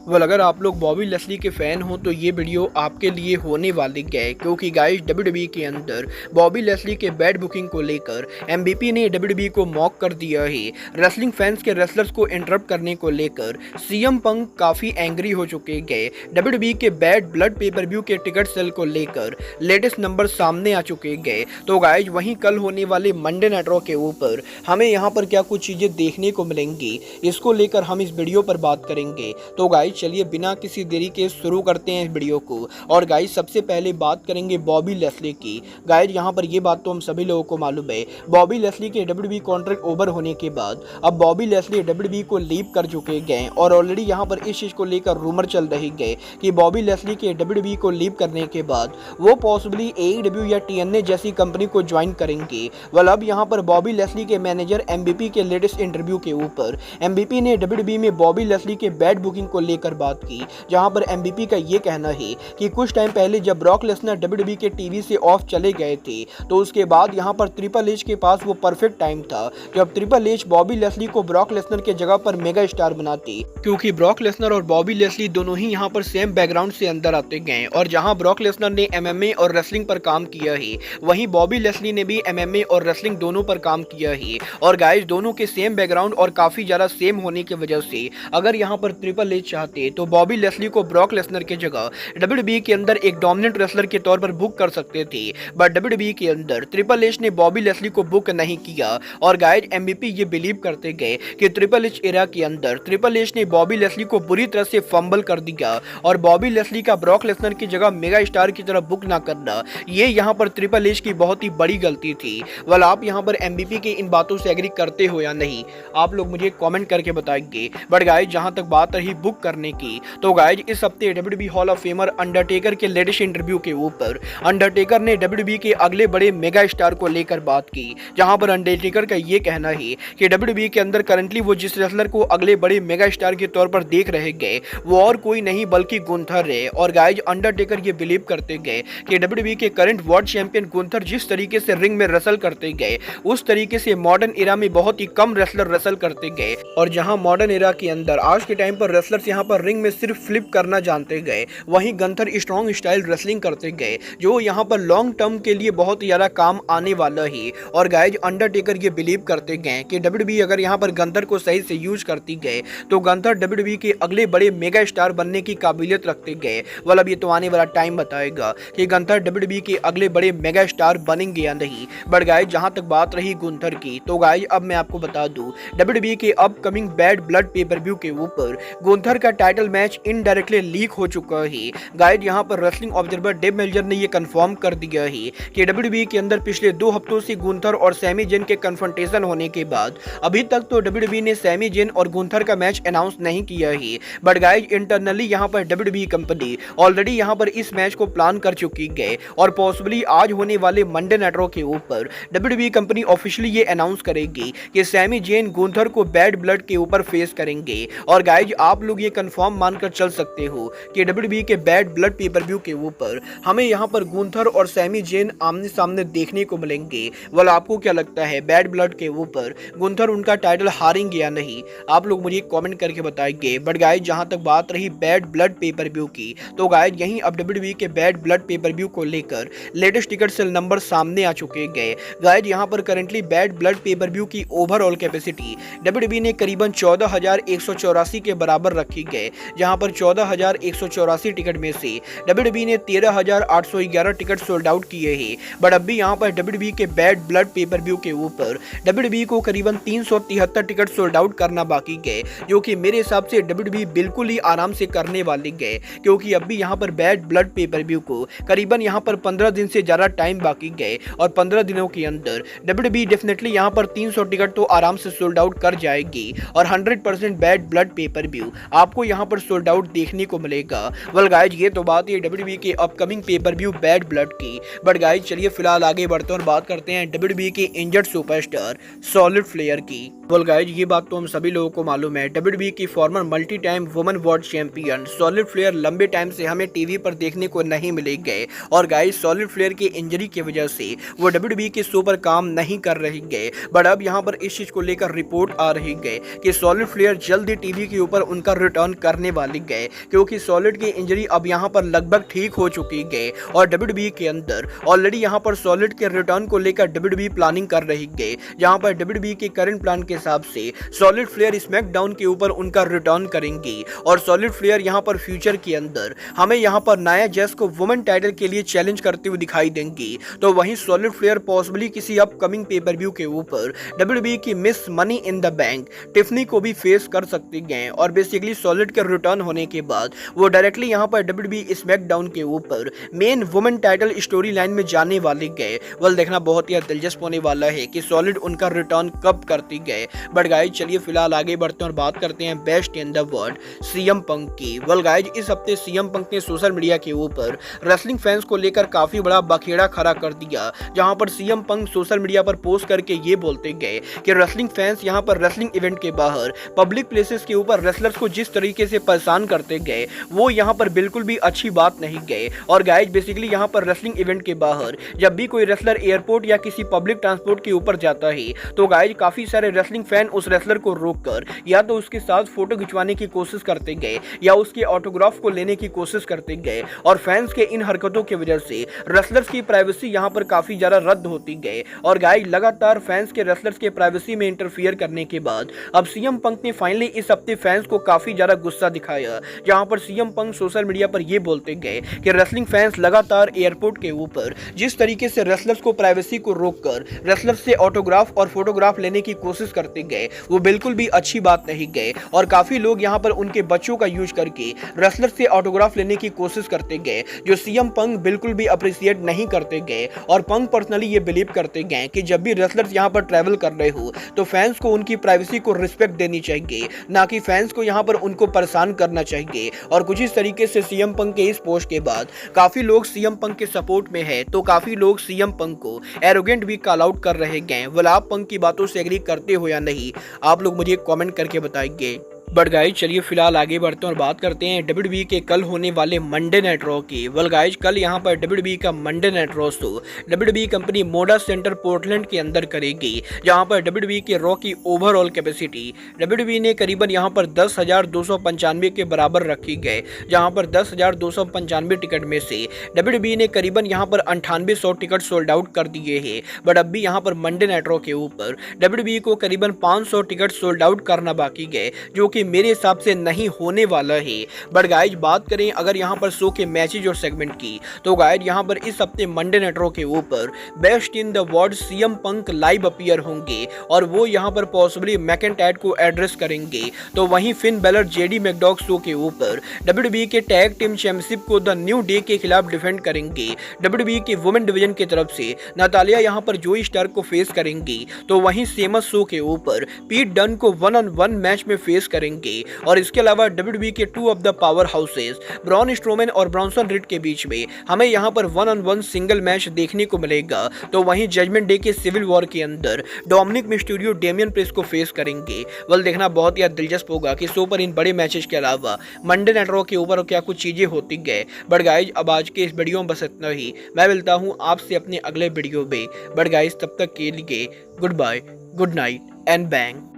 Well अगर आप लोग बॉबी लेस्ली के फैन हो तो ये वीडियो आपके लिए होने वाली है, क्योंकि गाइस डब्ल्यूडब्ल्यूई के अंदर बॉबी लेस्ली के बैड बुकिंग को लेकर एमबीपी ने डब्ल्यूडब्ल्यूई को मॉक कर दिया है। रेसलिंग फैंस के रेसलर्स को इंटरप्ट करने को लेकर सीएम पंक काफी एंग्री हो चुके गए। डब्ल्यूडब्ल्यूई के बैड ब्लड पेपर व्यू के टिकट सेल को लेकर लेटेस्ट नंबर सामने आ चुके गए। तो गाइस वहीं कल होने वाले मंडे नाइट रॉ के ऊपर हमें यहाँ पर क्या कुछ चीजें देखने को मिलेंगी, इसको लेकर हम इस वीडियो पर बात करेंगे। तो गाइस चलिए बिना किसी देरी के शुरू करते हैं इस वीडियो को। और गाइस सबसे पहले बात करेंगे बॉबी लेस्ली की। गाइस यहाँ पर ये बात तो हम सभी लोगों को मालूम है, बॉबी लेस्ली के डब्ल्यूडब्ल्यूई कॉन्ट्रैक्ट ओवर होने के बाद अब बॉबी लेस्ली डब्ल्यूडब्ल्यूई को लीव कर चुके गए और ऑलरेडी यहाँ पर इस चीज को लेकर रूमर चल रही है कि बॉबी लेस्ली के डब्ल्यूडब्ल्यूई को लीव करने के बाद वो पॉसिबली एईडब्ल्यू या टीएनए जैसी कंपनी को ज्वाइन करेंगे। वेल अब यहाँ पर बॉबी लेस्ली के मैनेजर एमबीपी के लेटेस्ट इंटरव्यू के ऊपर एमबीपी ने डब्ल्यूडब्ल्यूई में बॉबी लेस्ली के बैड बुकिंग को लेकर बात की, जहां पर एमबीपी का ये कहना है कि कुछ टाइम पहले जब ब्रॉक लेसनर डब्ल्यूडब्ल्यूई के टीवी से ऑफ चले गए थे तो उसके बाद यहां पर ट्रिपल एच के पास वो परफेक्ट टाइम था जब ट्रिपल एच बॉबी लेस्ली को ब्रॉक लेसनर के जगह पर मेगा स्टार बनाते, क्योंकि ब्रॉक लेसनर और बॉबी लेस्ली दोनों ही यहां पर सेम बैकग्राउंड से अंदर आते गए और जहां ब्रॉक लेसनर ने एमएमए और रेसलिंग पर काम किया है वहीं बॉबी लेस्ली ने भी एमएमए और रेसलिंग दोनों पर काम किया है। और गाइस दोनों के सेम बैकग्राउंड और काफी ज्यादा सेम होने की वजह से अगर यहां पर ट्रिपल एच चाहते तो बॉबी लेस्ली को ब्रॉक लेसनर के जगह डब्ल्यूडब्ल्यूई के अंदर एक डोमिनेंट रेसलर के तौर पर बुक कर सकते थे, बट डब्ल्यूडब्ल्यूई के अंदर ट्रिपल एच ने बॉबी लेस्ली को बुक नहीं किया। और गाइस एमबीपी ये बिलीव करते गए कि ट्रिपल एच एरा के अंदर ट्रिपल एच ने बॉबी लेस्ली को बुरी तरह से फंबल कर दिया और बॉबी लेस्ली का ब्रॉक लेसनर की जगह मेगा स्टार की तरह बुक ना करना ये यहाँ पर ट्रिपल एच की बहुत ही बड़ी गलती थी। वेल आप यहाँ पर एमबीपी की इन बातों से एग्री करते हो या नहीं, आप लोग मुझे कमेंट करके बताएंगे। बट गाइस जहां तक बात रही बुक करने की, तो गाइस इस हफ्ते WWE hall of famer Undertaker के लेटेस्ट इंटरव्यू के ऊपर अंडरटेकर ने डब्ल्यूडब्ल्यूई के अगले बड़े मेगा स्टार को लेकर बात की, जहां पर अंडरटेकर का ये कहना है कि डब्ल्यूडब्ल्यूई के अंदर करंटली वो जिस रेसलर को अगले बड़े मेगा स्टार के तौर पर देख रहे गए वो और कोई नहीं बल्कि गुंथर है। और गाइस अंडरटेकर ये बिलीव करते गए कि डब्ल्यूडब्ल्यूई के करंट वर्ल्ड चैंपियन गुंथर जिस तरीके से रिंग में रेसल करते गए उस तरीके से मॉडर्न एरा में बहुत ही कम रेसलर रेसल करते गए। और जहां मॉडर्न एरा के अंदर आज के टाइम पर रेसलर्स यहां पर रिंग में सिर्फ फ्लिप करना जानते गए, वहीं गंथर स्ट्रॉन्ग स्टाइल रेसलिंग करते गए जो यहां पर लॉन्ग टर्म के लिए बहुत ज्यादा काम आने वाला है। और गाइस अंडरटेकर ये बिलीव करते गए कि डब्ल्यूडब्ल्यूई अगर यहां पर गंथर को सही से यूज करती गए तो गंथर डब्ल्यूडब्ल्यूई के अगले बड़े मेगा स्टार बनने की काबिलियत रखते गए। वाल अब ये तो आने वाला टाइम बताएगा कि गंथर डब्ल्यूडब्ल्यूई के अगले बड़े मेगा स्टार बनेंगे या नहीं। बट गाइस जहां तक बात रही गुंथर की, तो गाइस अब मैं आपको बता दूं डब्ल्यूडब्ल्यूई के upcoming bad blood pay per view के ऊपर गुंथर का टाइटल मैच इनडायरेक्टली लीक हो चुका है। गाइस यहां पर रेसलिंग ऑब्जर्वर डेव मेल्जर ने यह कंफर्म कर दिया है कि डब्ल्यूडब्ल्यूई के अंदर पिछले 2 हफ्तों से गुंथर और सैमी जेन के कन्फ्रंटेशन होने के बाद अभी तक तो डब्ल्यूडब्ल्यूई ने सैमी जेन और गुंथर का मैच अनाउंस नहीं किया है, बट गाइस इंटरनली यहां पर डब्ल्यूडब्ल्यूई कंपनी ऑलरेडी यहां पर इस मैच को प्लान कर चुकी है और पॉसिबली आज होने वाले मंडे नाइट रॉ के ऊपर डब्ल्यूडब्ल्यूई कंपनी ऑफिशियली ये अनाउंस करेगी कि सैमी जेन गुंथर को बैड ब्लड के ऊपर फेस करेंगे। और गाइस आप लोग ये कंफर्म मानकर चल सकते हो कि डब्ल्यूडब्ल्यूई के बैड ब्लड पेपर व्यू के ऊपर हमें यहाँ पर गुंथर और सैमी जेन आमने सामने देखने को मिलेंगे। वाल आपको क्या लगता है बैड ब्लड के ऊपर गुंथर उनका टाइटल हारेंगे या नहीं, आप लोग मुझे कमेंट करके बताएंगे। बट गाइस जहां तक बात रही बैड ब्लड पेपर व्यू की, तो गाइस यहीं अब डब्ल्यूडब्ल्यूई के बैड ब्लड पेपर व्यू को लेकर लेटेस्ट टिकट सेल नंबर सामने आ चुके गए। गाइस यहां पर currently bad blood pay per view की ओवरऑल कैपेसिटी डब्ल्यूडब्ल्यूई ने करीबन 14,184 के बराबर रखी गए, जहां पर 14,184 टिकट में से डब्ल्यूडब्ल्यूई ने 13,811 टिकट सोल्ड आउट किए हैं। बट अब भी यहां पर डब्ल्यूडब्ल्यूई के बैड ब्लड पेपर व्यू के ऊपर डब्ल्यूडब्ल्यूई को करीबन 373 टिकट सोल्ड आउट करना बाकी गए, जो कि मेरे हिसाब से डब्ल्यूडब्ल्यूई बिल्कुल ही आराम से करने वाली गए, क्योंकि अब भी यहां पर बैड ब्लड पेपर व्यू को करीबन यहां पर 15 दिन से ज्यादा टाइम बाकी गए और 15 दिनों के अंदर डब्ल्यूडब्ल्यूई डेफिनेटली यहां पर 300 टिकट तो आराम से सोल्ड आउट कर जाएगी और 100% बैड ब्लड पेपर व्यू आपको यहां पर सोल्ड आउट देखने को मिलेगा। वेल गाइस ये तो बात है डब्ल्यूडब्ल्यूई के upcoming pay per view bad blood की। बट गाइस चलिए फिलहाल आगे बढ़ते हैं और बात करते हैं डब्ल्यूडब्ल्यूई के इंजर्ड सुपरस्टार सॉलिड फ्लेयर की। वेल गाइस ये बात तो हम सभी लोगों को मालूम है, डब्ल्यूडब्ल्यूई की former multi time women world champion Charlotte Flair लंबे टाइम से हमें टीवी पर देखने को नहीं मिले गए और गाइस सॉलिड फ्लेयर की इंजरी की वजह से वो डब्ल्यूडब्ल्यूई के शो पर काम नहीं कर रही गए। बट अब यहाँ पर इस चीज को लेकर रिपोर्ट आ रही है कि सॉलिड फ्लेयर जल्द ही टीवी के ऊपर उनका रिटर्न रिटर्न करने वाली गए, क्योंकि सॉलिड की इंजरी अब यहाँ पर लगभग ठीक हो चुकी गए और डब्ल्यूडब्ल्यूई के अंदर ऑलरेडी यहाँ पर सॉलिड के रिटर्न को लेकर डब्ल्यूडब्ल्यूई प्लानिंग कर रही गए, जहाँ पर डब्ल्यूडब्ल्यूई के करंट प्लान के हिसाब से सॉलिड फ्लेयर स्मैकडाउन के ऊपर उनका रिटर्न करेंगी और सॉलिड फ्लेयर यहाँ पर फ्यूचर के अंदर हमें यहाँ पर नाया जैस को वुमेन टाइटल के लिए चैलेंज करते हुए दिखाई देंगी। तो वहीं सॉलिड फ्लेयर पॉसिबली किसी अपकमिंग पेपर व्यू के ऊपर डब्ल्यूडब्ल्यूई की miss money in the bank Tiffany को भी फेस कर सकते हैं और बेसिकली सॉलिड के रिटर्न होने के बाद वो डायरेक्टली यहाँ पर डब्ल्यूडब्ल्यूई स्मैकडाउन के ऊपर main women title story line में जाने वाले गए। वल देखना बहुत ही दिलचस्प होने वाला है कि सॉलिड उनका रिटर्न कब करती गए। बट गाइज चलिए फिलहाल आगे बढ़ते हैं और बात करते हैं best in the world CM Punk की। वल गाइज इस हफ्ते सीएम पंक ने सोशल मीडिया के ऊपर रेसलिंग फैंस को लेकर काफी बड़ा बखेड़ा खड़ा कर दिया, जहां पर सीएम पंक सोशल मीडिया पर पोस्ट करके ये बोलते गए कि रेसलिंग फैंस यहां पर रेसलिंग इवेंट के बाहर पब्लिक प्लेसेस के ऊपर रेसलर्स को जिस तरीके से परेशान करते गए वो यहां पर बिल्कुल भी अच्छी बात नहीं गए। और गाइज बेसिकली यहां पर रेसलिंग इवेंट के बाहर जब भी कोई रेसलर एयरपोर्ट या किसी पब्लिक ट्रांसपोर्ट के ऊपर जाता है तो गाइज काफी सारे रेसलिंग फैन उस रेसलर को रोककर या तो उसके साथ फोटो खिंचवाने की कोशिश करते गए या उसके ऑटोग्राफ को लेने की कोशिश करते गए और फैंस के इन हरकतों की वजह से रेसलर्स की प्राइवेसी यहां पर काफी ज्यादा रद्द होती गए। और गाइज लगातार फैंस के रेसलर्स के प्राइवेसी में इंटरफियर करने के बाद अब सीएम पंक ने फाइनली इस हफ्ते फैंस को काफी ज्यादा गुस्सा दिखाया, जहां पर सीएम पंक सोशल मीडिया पर यह बोलते गए कि रेसलिंग फैंस लगातार एयरपोर्ट के ऊपर जिस तरीके से रेसलर्स को प्राइवेसी को रोककर रेसलर्स से ऑटोग्राफ और फोटोग्राफ लेने की कोशिश करते गए वो बिल्कुल भी अच्छी बात नहीं गए। और काफी लोग यहां पर उनके बच्चों का यूज करके रेसलर से ऑटोग्राफ लेने की कोशिश करते गए, जो सीएम पंक बिल्कुल भी अप्रिशिएट नहीं करते गए। और पंक पर्सनली ये बिलीव करते गए कि जब भी रेसलर्स यहां पर ट्रैवल कर रहे हो तो फैंस को उनकी प्राइवेसी को रिस्पेक्ट देनी चाहिए, ना कि फैंस को यहां पर उनको परेशान करना चाहिए। और कुछ इस तरीके से सीएम पंक के इस पोस्ट के बाद काफी लोग सीएम पंक के सपोर्ट में है तो काफी लोग सीएम पंक को एरोगेंट भी कॉल आउट कर रहे हैं। वल आप पंक की बातों से एग्री करते हो या नहीं, आप लोग मुझे कमेंट करके बताइए। बट गाइज चलिए फिलहाल आगे बढ़ते हैं और बात करते हैं डब्ल्यूडब्ल्यूई के कल होने वाले मंडे नाइट रॉ की। वल गाइज कल यहाँ पर डब्ल्यूडब्ल्यूई का Monday night Raw show WWE company Moda center Portland के अंदर करेगी, जहाँ पर डब्ल्यूडब्ल्यूई के रॉ की ओवरऑल कैपेसिटी डब्ल्यूडब्ल्यूई ने करीबन यहाँ पर 10,295 के बराबर रखी गए, जहाँ पर 10,295 टिकट में से डब्ल्यूडब्ल्यूई ने करीबन यहाँ पर 9800 टिकट सोल्ड आउट कर दिए हैं। बट अब भी यहाँ पर मंडे नाइट रॉ के ऊपर डब्ल्यूडब्ल्यूई को करीबन 500 टिकट सोल्ड आउट करना बाकी गए, जो मेरे हिसाब से नहीं होने वाला है। बट गाइज बात करें अगर यहां पर शो के मैचेज और सेगमेंट की तो गाइज यहां पर इस हफ्ते मंडे नाइट रॉ के ऊपर best in the world CM Punk live appear होंगे और वो यहां पर पॉसिबली मैकेंटायर को एड्रेस करेंगे। तो वहीं फिन बेलर जेडी मैकडॉग शो के ऊपर डब्ल्यूडब्ल्यूई के टैग टीम चैंपियनशिप को द न्यू डे के खिलाफ डिफेंड करेंगे। डब्ल्यूडब्ल्यूई के वुमेन डिवीजन की तरफ से नतालिया यहां पर जोई स्टार्क को फेस करेंगी। तो वहीं सेमस शो के ऊपर पीट डन को 1-on-1 मैच में फेस करेंगे। और इसके अलावा डब्ल्यूडब्ल्यूई के 2 of the power houses Braun Strowman और ब्रॉन्सन रिड के बीच में हमें यहां पर 1-on-1 सिंगल मैच देखने को मिलेगा। तो वहीं जजमेंट डे के सिविल वॉर के अंदर डोमिनिक मिस्टीरियो डेमियन प्रिस्ट को फेस करेंगे। वल देखना बहुत ही दिलचस्प होगा कि शो पर इन बड़े मैचेस के अलावा मंडे नाइट रॉ के ऊपर क्या कुछ चीजें होती गए। बट गाइज अब आज के इस वीडियो में बस इतना ही, मैं मिलता हूं आपसे अपने अगले वीडियो में। बट गाइज तब तक के लिए good bye, good night and bang.